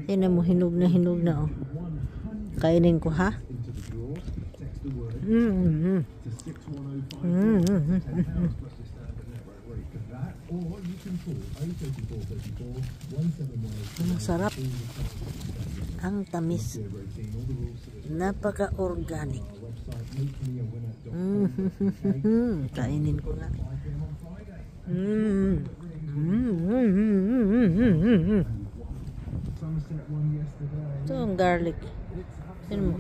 Tingnan mo, hinog na, oh. Kainin ko, ha? Ang sarap. Ang tamis. Napaka-organic. Kainin ko na. Ito ang garlic. Tignan mo.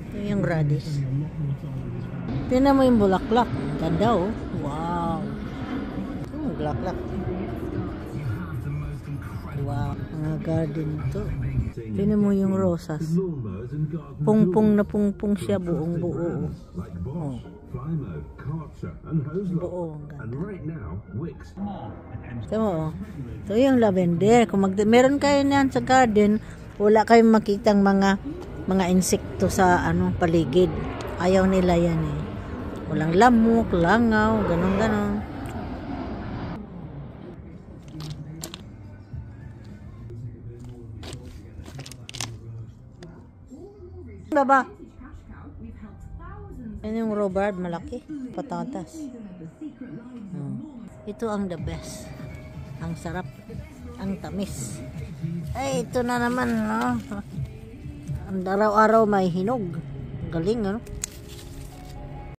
Ito yung radish. Tignan mo yung bulaklak. Ganda, oh. Wow. Ito yung bulaklak. Wow. Mga garden ito. Tignan mo yung rosas. Pungpung na pungpung siya. Buong buo. Oh. Buo. Ito mo, oh. Ito yung lavender. Kung meron kayo niyan sa garden, wala kayong makitang mga insekto sa paligid. Ayaw nila yan eh. Walang lamok, langaw, ganon. Baba. Yan yung rhubarb, malaki. Patatas. Ito ang the best. Ang sarap. Ang tamis. Ay, ito na naman, no? Ang araw-araw may hinog. Galing, ano?